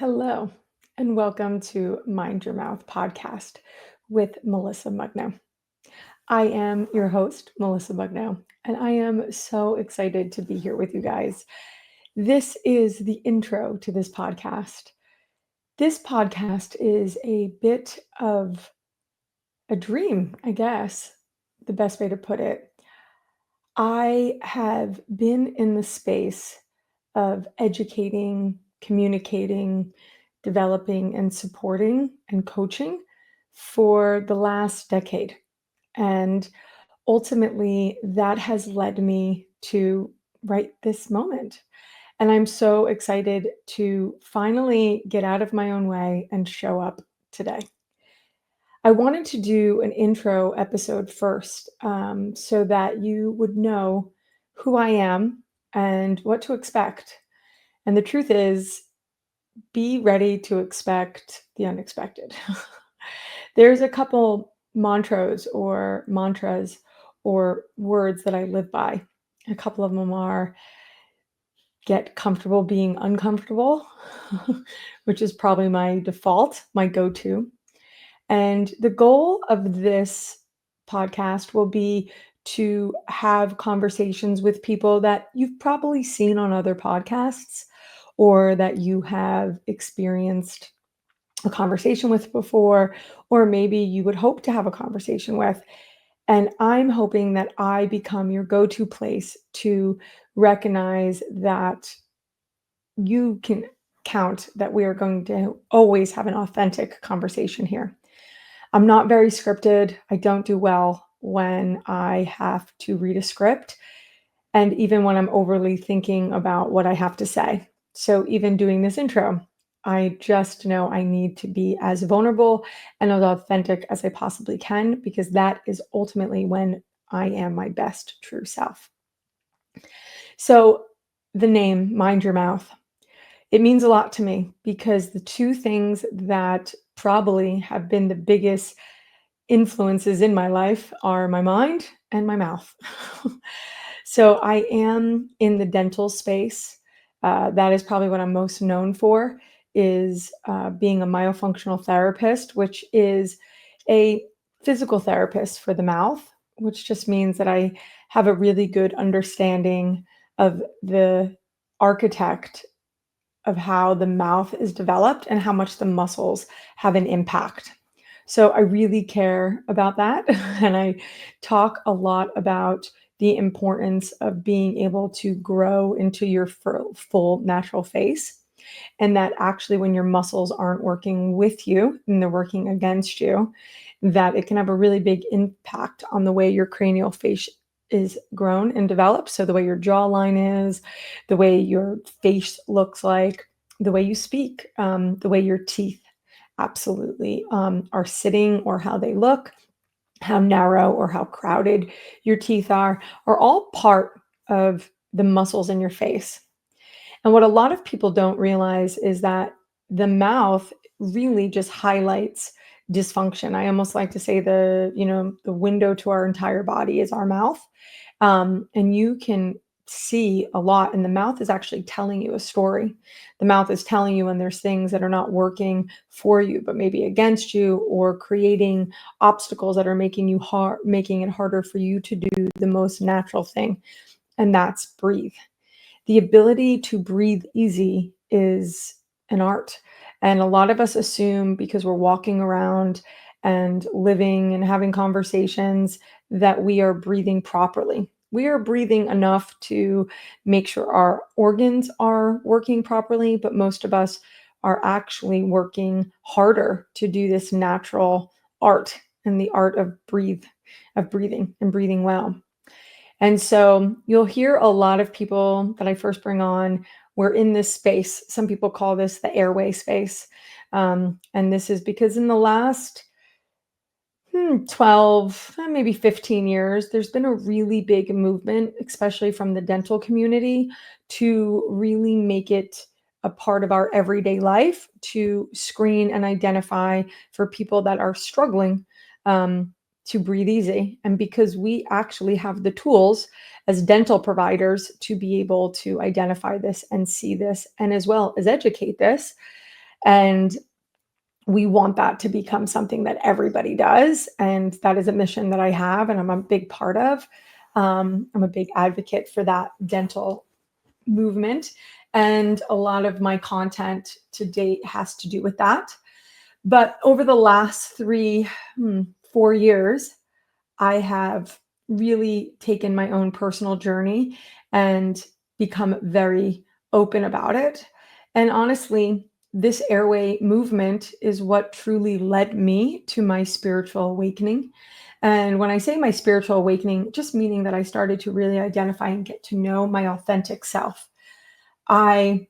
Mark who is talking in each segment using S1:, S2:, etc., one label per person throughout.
S1: Hello, and welcome to Mind Your Mouth podcast with Melissa Mugno. I am your host, Melissa Mugno, and I am so excited to be here with you guys. This is the intro to this podcast. This podcast is a bit of a dream, I guess, the best way to put it. I have been in the space of educating, communicating, developing, and supporting and coaching for the last decade. And ultimately, that has led me to right this moment. And I'm so excited to finally get out of my own way and show up today. I wanted to do an intro episode first so that you would know who I am and what to expect. And the truth is, be ready to expect the unexpected. There's a couple mantras or words that I live by. A couple of them are get comfortable being uncomfortable, which is probably my default, my go-to. And the goal of this podcast will be to have conversations with people that you've probably seen on other podcasts or that you have experienced a conversation with before, or maybe you would hope to have a conversation with. And I'm hoping that I become your go to place to recognize that you can count that we are going to always have an authentic conversation here. I'm not very scripted. I don't do well when I have to read a script, and even when I'm overly thinking about what I have to say. So, even doing this intro, I just know I need to be as vulnerable and as authentic as I possibly can, because that is ultimately when I am my best true self. So, the name, Mind Your Mouth, it means a lot to me because the two things that probably have been the biggest influences in my life are my mind and my mouth. So I am in the dental space. That is probably what I'm most known for is being a myofunctional therapist, which is a physical therapist for the mouth, which just means that I have a really good understanding of the architect of how the mouth is developed and how much the muscles have an impact. So I really care about that. And I talk a lot about the importance of being able to grow into your full natural face. And that actually, when your muscles aren't working with you and they're working against you, that it can have a really big impact on the way your cranial face is grown and developed. So the way your jawline is, the way your face looks like, the way you speak, the way your teeth absolutely are sitting or how they look, how narrow or how crowded your teeth are all part of the muscles in your face. And what a lot of people don't realize is that the mouth really just highlights dysfunction. I almost like to say the window to our entire body is our mouth. And you can see a lot, and the mouth is actually telling you a story. The mouth is telling you when there's things that are not working for you, but maybe against you, or creating obstacles that are making it harder for you to do the most natural thing, and that's breathe. The ability to breathe easy is an art. And a lot of us assume because we're walking around and living and having conversations that we are breathing properly. We are breathing enough to make sure our organs are working properly, but most of us are actually working harder to do this natural art and the art of breathing and breathing well. And so you'll hear a lot of people that I first bring on. We're in this space. Some people call this the airway space. And this is because in the last 12, maybe 15 years, there's been a really big movement, especially from the dental community, to really make it a part of our everyday life to screen and identify for people that are struggling to breathe easy. And because we actually have the tools as dental providers to be able to identify this and see this, and as well as educate this, And we want that to become something that everybody does. And that is a mission that I have and I'm a big part of. I'm a big advocate for that dental movement. And a lot of my content to date has to do with that. But over the last 4 years, I have really taken my own personal journey and become very open about it. And honestly, this airway movement is what truly led me to my spiritual awakening. And when I say my spiritual awakening, just meaning that I started to really identify and get to know my authentic self. I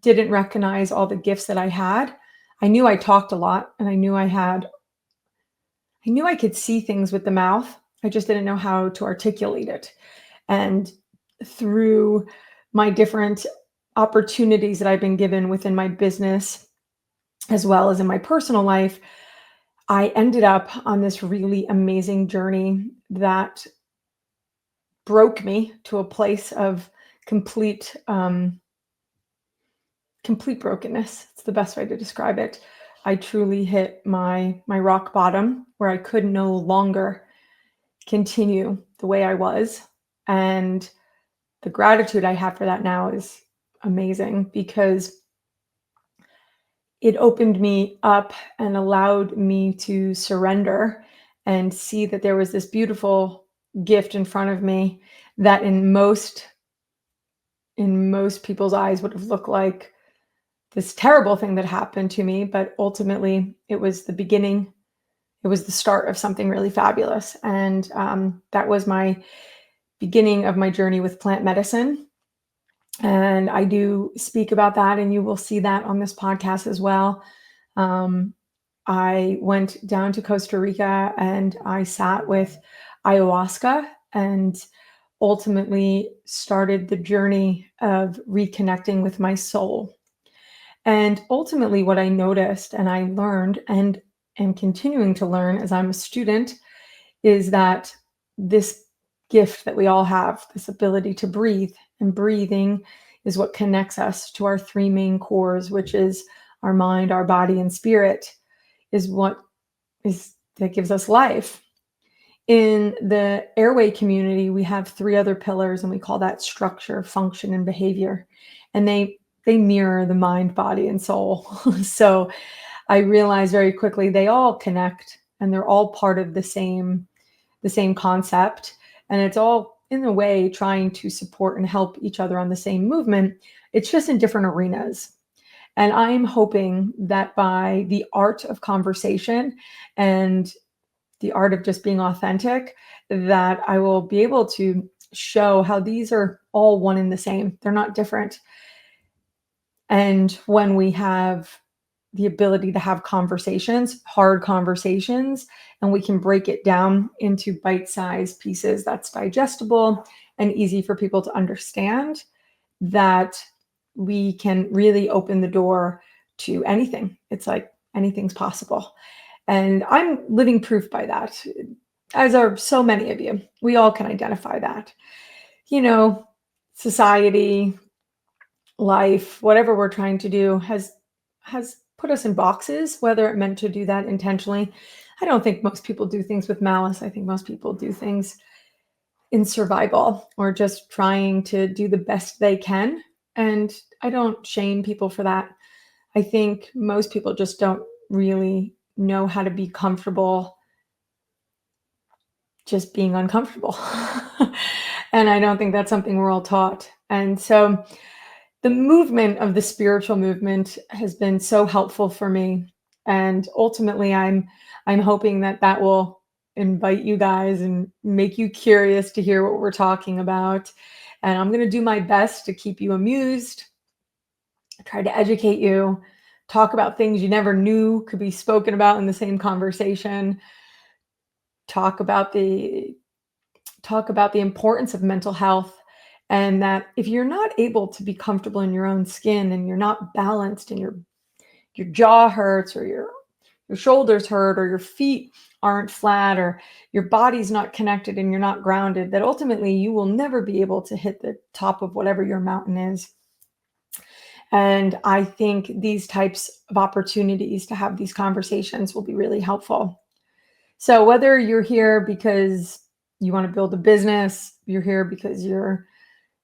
S1: didn't recognize all the gifts that I had. I knew I talked a lot and I knew I could see things with the mouth. I just didn't know how to articulate it. And through my different opportunities that I've been given within my business, as well as in my personal life, I ended up on this really amazing journey that broke me to a place of complete, complete brokenness. It's the best way to describe it. I truly hit my rock bottom where I could no longer continue the way I was. And the gratitude I have for that now is amazing because it opened me up and allowed me to surrender and see that there was this beautiful gift in front of me that in most people's eyes would have looked like this terrible thing that happened to me, but ultimately it was the beginning. It was the start of something really fabulous. And that was my beginning of my journey with plant medicine. And I do speak about that, and you will see that on this podcast as well. Um, I went down to Costa Rica and I sat with ayahuasca and ultimately started the journey of reconnecting with my soul. And ultimately, what I noticed and I learned and am continuing to learn as I'm a student is that this gift that we all have, this ability to breathe, and breathing is what connects us to our three main cores, which is our mind, our body, and spirit, is what is that gives us life. In the airway community, we have three other pillars, and we call that structure, function, and behavior. And they mirror the mind, body, and soul. So I realized very quickly they all connect and they're all part of the same concept. And it's all in a way trying to support and help each other on the same movement. It's just in different arenas. And I'm hoping that by the art of conversation and the art of just being authentic, that I will be able to show how these are all one and the same. They're not different. And when we have the ability to have conversations, hard conversations, and we can break it down into bite-sized pieces that's digestible and easy for people to understand, that we can really open the door to anything. It's like anything's possible. And I'm living proof by that, as are so many of you. We all can identify that. You know, society, life, whatever we're trying to do has put us in boxes, whether it meant to do that intentionally. I don't think most people do things with malice. I think most people do things in survival or just trying to do the best they can. And I don't shame people for that. I think most people just don't really know how to be comfortable just being uncomfortable. And I don't think that's something we're all taught. And so the movement of the spiritual movement has been so helpful for me. And ultimately, I'm hoping that that will invite you guys and make you curious to hear what we're talking about. And I'm going to do my best to keep you amused, try to educate you, talk about things you never knew could be spoken about in the same conversation, talk about the importance of mental health, and that if you're not able to be comfortable in your own skin and you're not balanced and your jaw hurts or your shoulders hurt or your feet aren't flat or your body's not connected and you're not grounded, that ultimately you will never be able to hit the top of whatever your mountain is. And I think these types of opportunities to have these conversations will be really helpful. So whether you're here because you want to build a business, you're here because you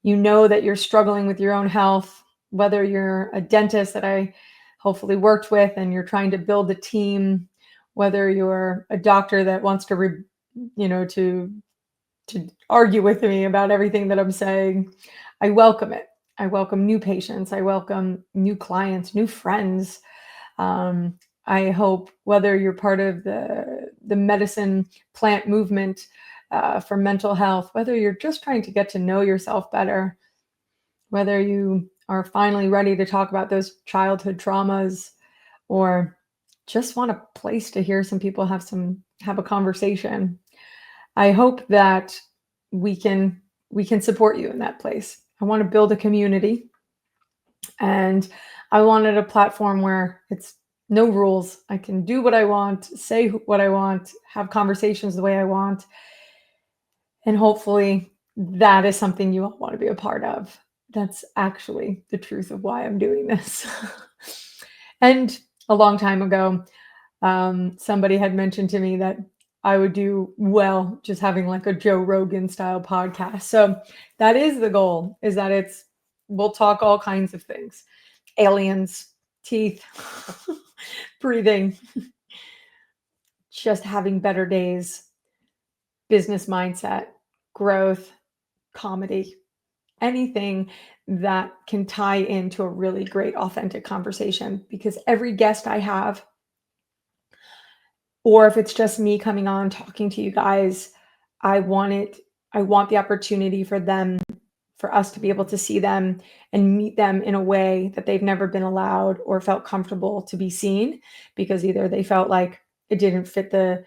S1: know that you're struggling with your own health, whether you're a dentist that I hopefully worked with and you're trying to build a team, whether you're a doctor that wants to to argue with me about everything that I'm saying, I welcome it. I welcome new patients. I welcome new clients, new friends. Um, I hope whether you're part of the medicine plant movement for mental health, whether you're just trying to get to know yourself better, whether you are finally ready to talk about those childhood traumas, or just want a place to hear some people have a conversation. I hope that we can we can support you in that place. I want to build a community, and I wanted a platform where it's no rules. I can do what I want, say what I want, have conversations the way I want, and hopefully that is something you all want to be a part of. That's actually the truth of why I'm doing this. And a long time ago, somebody had mentioned to me that I would do well just having like a Joe Rogan style podcast. So that is the goal, is that we'll talk all kinds of things: aliens, teeth, breathing, just having better days, business mindset, growth, comedy, anything that can tie into a really great, authentic conversation. Because every guest I have, or if it's just me coming on talking to you guys, I want it, I want the opportunity for us to be able to see them and meet them in a way that they've never been allowed or felt comfortable to be seen, because either they felt like it didn't fit the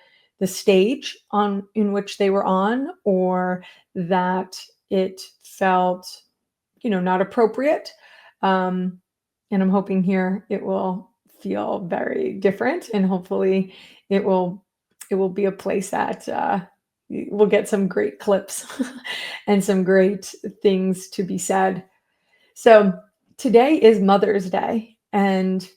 S1: stage on in which they were on, or that it felt, not appropriate. Um, and I'm hoping here it will feel very different, and hopefully it will it will be a place that we'll get some great clips and some great things to be said. So today is Mother's Day, and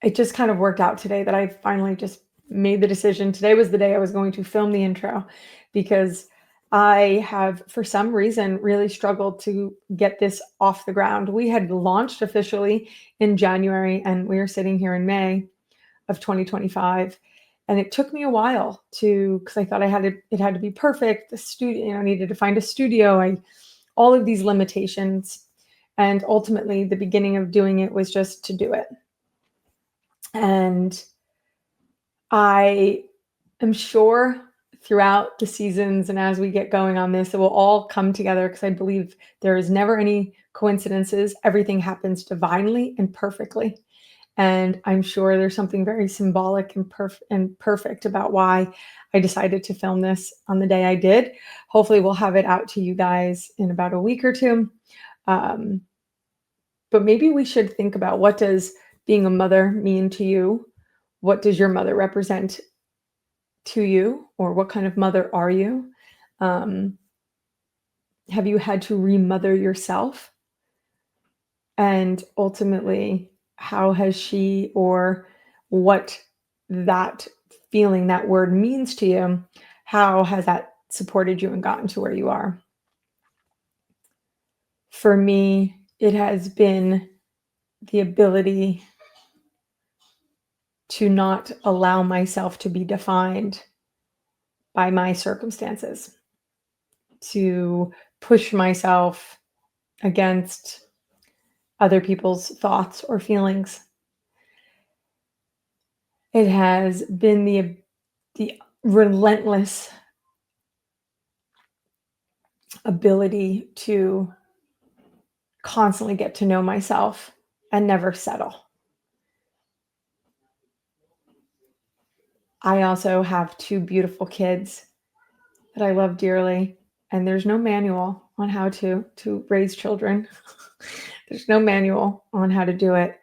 S1: it just kind of worked out today that I finally just made the decision. Today was the day I was going to film the intro, because I have, for some reason, really struggled to get this off the ground. We had launched officially in January, and we are sitting here in May of 2025. And it took me a while because I thought it had to be perfect. The studio, I needed to find a studio. All of these limitations. And ultimately, the beginning of doing it was just to do it. And I am sure throughout the seasons and as we get going on this, it will all come together, because I believe there is never any coincidences. Everything happens divinely and perfectly. And I'm sure there's something very symbolic and perfect about why I decided to film this on the day I did. Hopefully we'll have it out to you guys in about a week or two. But maybe we should think about, what does being a mother mean to you? What does your mother represent to you? Or what kind of mother are you? Have you had to remother yourself? And ultimately, how has she, or what that feeling, that word means to you, how has that supported you and gotten to where you are? For me, it has been the ability to not allow myself to be defined by my circumstances, to push myself against other people's thoughts or feelings. It has been the relentless ability to constantly get to know myself and never settle. I also have two beautiful kids that I love dearly, and there's no manual on how to raise children. There's no manual on how to do it.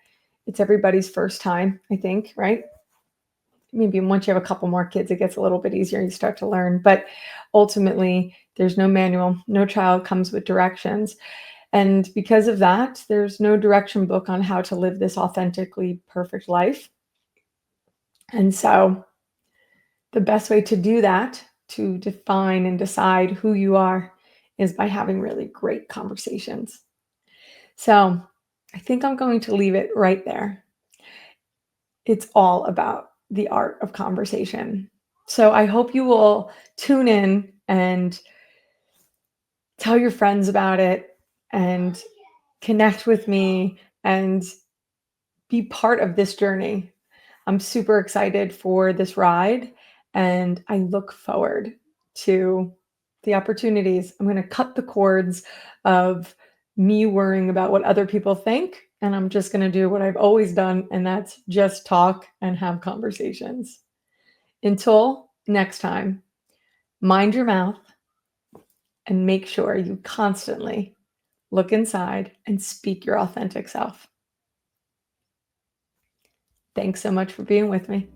S1: It's everybody's first time, I think, right? Maybe once you have a couple more kids, it gets a little bit easier. You start to learn, but ultimately there's no manual. No child comes with directions. And because of that, there's no direction book on how to live this authentically perfect life. And so the best way to do that, to define and decide who you are, is by having really great conversations. So I think I'm going to leave it right there. It's all about the art of conversation. So I hope you will tune in and tell your friends about it and connect with me and be part of this journey. I'm super excited for this ride and I look forward to the opportunities. I'm going to cut the cords of me worrying about what other people think. And I'm just going to do what I've always done, and that's just talk and have conversations. Until next time, mind your mouth and make sure you constantly look inside and speak your authentic self. Thanks so much for being with me.